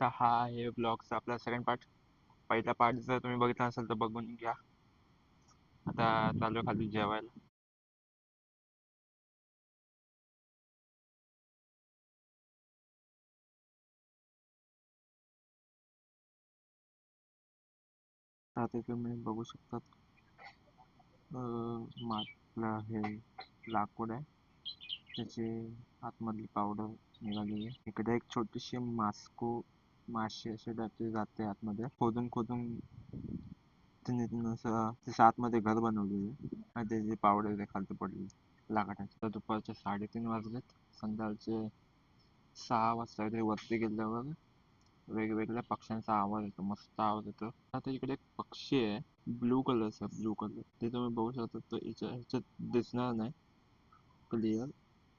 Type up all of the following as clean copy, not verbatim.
तर हा आहे ब्लॉगचा आपला सेकंड पार्ट. पहिला पार्ट जर तुम्ही बघितला असेल तर बघून घ्या. आता चालू खाली जेवायला. आता तुम्ही बघू शकता मागला हे लाकूड आहे, त्याचे आतमधली पावडर निघाली आहे. इकडे एक छोटीशी माशी असे टाकले जाते आतमध्ये, खोदून खोदून त्याच्या आतमध्ये घर बनवलेले आणि त्याची पावडर ते खालती पडली लाकडाची. तर दुपारचे 3:30 वाजलेत. संध्याकाळचे 6 वाजता ते वरती गेल्यावर वेगवेगळ्या पक्ष्यांचा आवाज येतो, मस्त आवाज येतो. आता इकडे एक पक्षी आहे ब्लू कलरचा, ब्लू कलर ते तुम्ही बघू शकता. तो ह्याच्यात दिसणार नाही क्लिअर,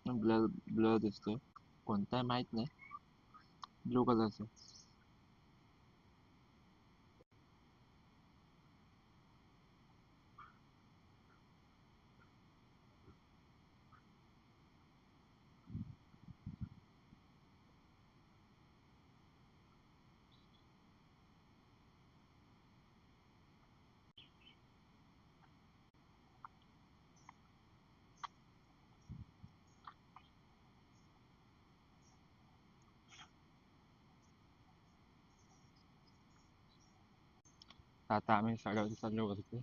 ब्लर ब्लर दिसतोय. कोणता आहे माहित नाही, ब्लू कलरचा. आता आम्ही साड्यावर चाललो वरती.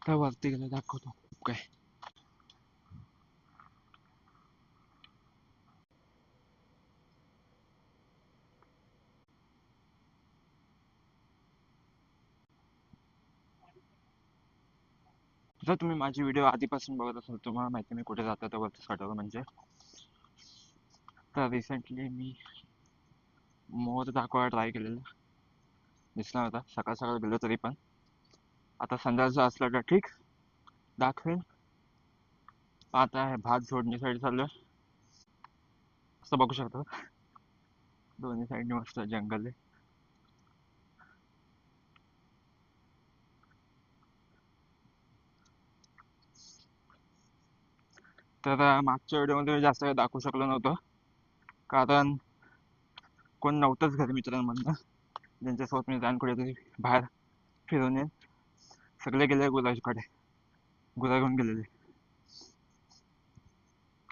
तर वरती गेलं दाखवतो खूप काय. जर तुम्ही माझी व्हिडिओ आधीपासून बघत असाल तुम्हाला माहिती मी कुठे जातो तर वरती साड्यावर. म्हणजे तर रिसेंटली मी मोर दाखवायला ट्राय केलेला, दिसला होता. सकाळ सकाळ गेलो तरी पण. आता संध्याकाळचं असलं तर ठीक, दाखवेन. आता आहे भात जोडणीसाठी चाललोय. असं बघू शकता दोन्ही साईडने मस्त जंगल आहे. तर मागच्या व्हिडिओमध्ये जास्त काही दाखवू शकलो नव्हतो, कारण कोण नव्हतंच घरी मित्रांमधनं ज्यांच्यासोबत मी जाईन कुठेतरी बाहेर फिरून येईन. सगळे गेले गुराजीकडे, गुरा घेऊन गेलेले.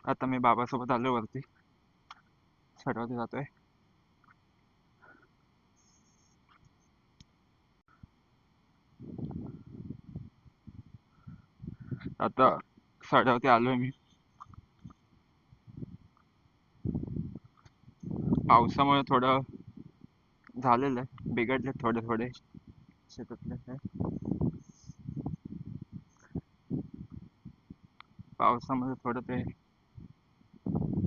आता मी बाबासोबत आलो वरती, छतावरती जातोय. आता साड्यावरती आलोय मी. पावसामुळे थोडं झालेलं आहे, बिघडले थोडे थोडे शेतातले हे. पावसामध्ये थोडं ते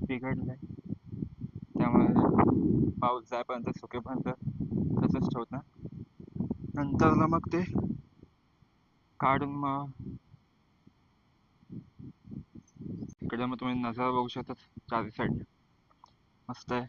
बिघडलंय, त्यामुळे पाऊस जायपर्यंत सुकेपर्यंत तसंच ठेवतं. नंतरला मग ते काढून मग इकडे मग तुम्ही नजारा बघू शकता चारी साईड, मस्त आहे.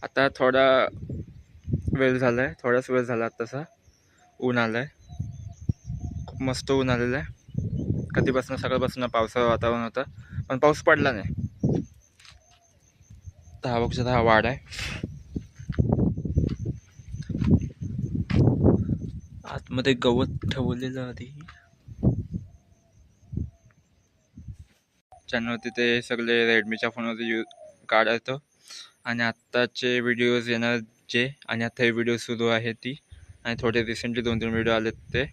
आता थोडा वेळ झालाय, थोडाच वेळ झाला तसा. ऊन आलाय, खूप मस्त ऊन आलेलं आहे. कधीपासून सकाळपासून पावसाचं वातावरण होतं पण पाऊस पडला नाही. तर हा बघू हा वाड आहे, आतमध्ये गवत ठेवलेलं आधी. चॅनलवरती ते सगळे रेडमीच्या फोनवरती काढायचो आणि आत्ताचे व्हिडिओज येणार जे, आणि आता हे व्हिडिओ सुरू आहे ती. आणि थोडे रिसेंटली 2-3 व्हिडिओ आलेत ते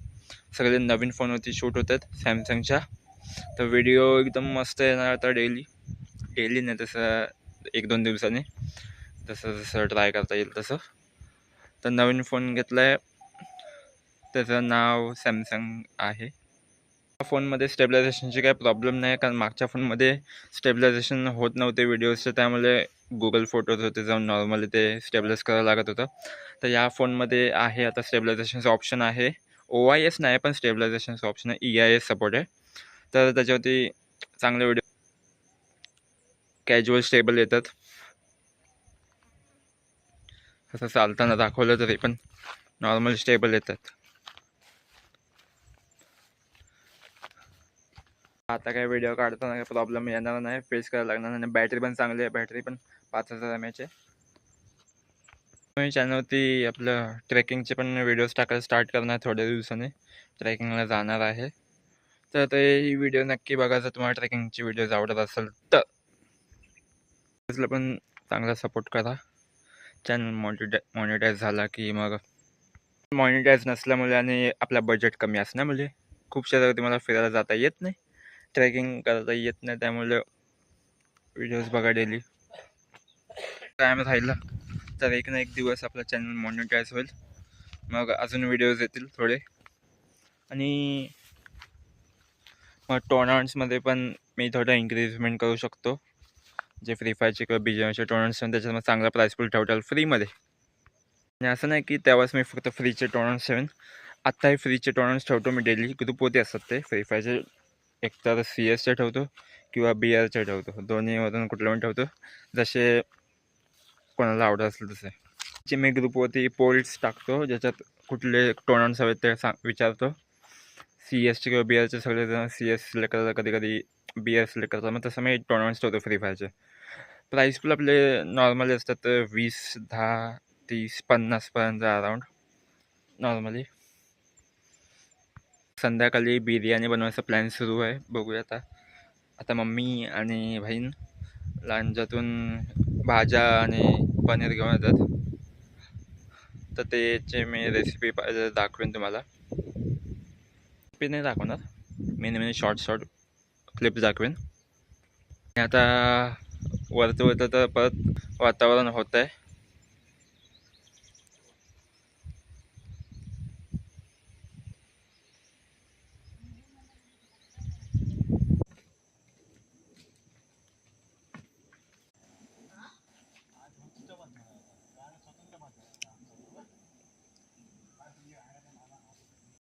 सगळे नवीन फोनवरती शूट होतात सॅमसंगच्या. तर व्हिडिओ एकदम मस्त येणार आता डेली नाही, तसं 1-2 दिवसांनी जसं जसं ट्राय करता येईल तसं. तर नवीन फोन घेतला आहे, त्याचं नाव सॅमसंग आहे. फोनमध्ये स्टेबलायझेशनची काही प्रॉब्लेम नाही, कारण मागच्या फोनमध्ये स्टेबलायझेशन होत नव्हते व्हिडिओजचे, त्यामुळे गुगल फोटोज होते जाऊन नॉर्मली ते स्टेबलाइज करावं लागत होतं. तर या फोनमध्ये आहे आता स्टेबलायझेशनचं ऑप्शन आहे. OIS नाही पण स्टेबलायझेशनचं ऑप्शन आहे. EIS सपोर्ट आहे. तर त्याच्यावरती चांगले व्हिडिओ कॅज्युअल स्टेबल येतात. असं चालताना दाखवलं तरी पण नॉर्मल स्टेबल येतात. आता काय व्हिडिओ काढताना काही प्रॉब्लेम येणार नाही, फेस करायला लागणार नाही. बॅटरी पण चांगली आहे, बॅटरी पण 5000 mAh आहे. मी चॅनलवरती आपलं ट्रेकिंगचे पण व्हिडिओज टाकायला स्टार्ट करणार थोड्या दिवसांनी. ट्रेकिंगला जाणार आहे, तर ते व्हिडिओ नक्की बघा जर तुम्हाला ट्रेकिंगचे व्हिडिओज आवडत असेल तर. त्याला पण चांगला सपोर्ट करा. चॅनल मॉनिटाईज झाला की मग मॉनिटाईज नसल्यामुळे आणि आपला बजेट कमी असल्यामुळे खूपशा जागी मला फिरायला जाता येत नाही, ट्रेकिंग करता येत नाही. त्यामुळे व्हिडिओज बघा डेली. टाईम राहिला तर एक ना एक दिवस आपला चॅनल मॉनिटाईज होईल, मग अजून व्हिडिओज येतील थोडे. आणि मग टोर्नामेंट्समध्ये पण मी थोडं इन्क्रीजमेंट करू शकतो. जे फ्री फायरचे किंवा BGMचे टोर्नामेंट्स पण त्याच्यात चांगला प्राईस पूल ठेवताल फ्रीमध्ये. आणि असं नाही की तेव्हाच मी फक्त फ्रीचे टोर्नामेंट्स ठेवेन. आत्ताही फ्रीचे टोर्नामेंट्स ठेवतो मी डेली. ग्रुपवरती असतात ते फ्री फायरचे. एकतर CS ठेवतो किंवा BRचे ठेवतो, दोन्हीमधून कुठलं पण ठेवतो, जसे कोणाला आवडत असेल तसे. जे मी ग्रुपवरती पोल्स टाकतो ज्याच्यात कुठले टोर्नामेंट्स हवेत ते विचारतो. CSचे किंवा BRचे सगळेजण CS सिलेक्ट करतात, कधी कधी BR सिलेक्ट करतात. मग तसं मी टोर्नामेंट्स ठेवतो फ्री फायरचे. प्राईस पण आपले नॉर्मली असतात 20, 10, 30, 50पर्यंत अराऊंड नॉर्मली. संध्याकाळी बिर्याणी बनवायचा प्लॅन सुरू आहे, बघूया आता. आता मम्मी आणि बहीण लांजातून भाज्या आणि पनीर घेऊन येतात, तर त्याचे मी रेसिपी दाखवेन तुम्हाला. रेसिपी नाही दाखवणार, मी शॉर्ट क्लिप्स दाखवेन. आता वरतं तर परत वातावरण होत आहे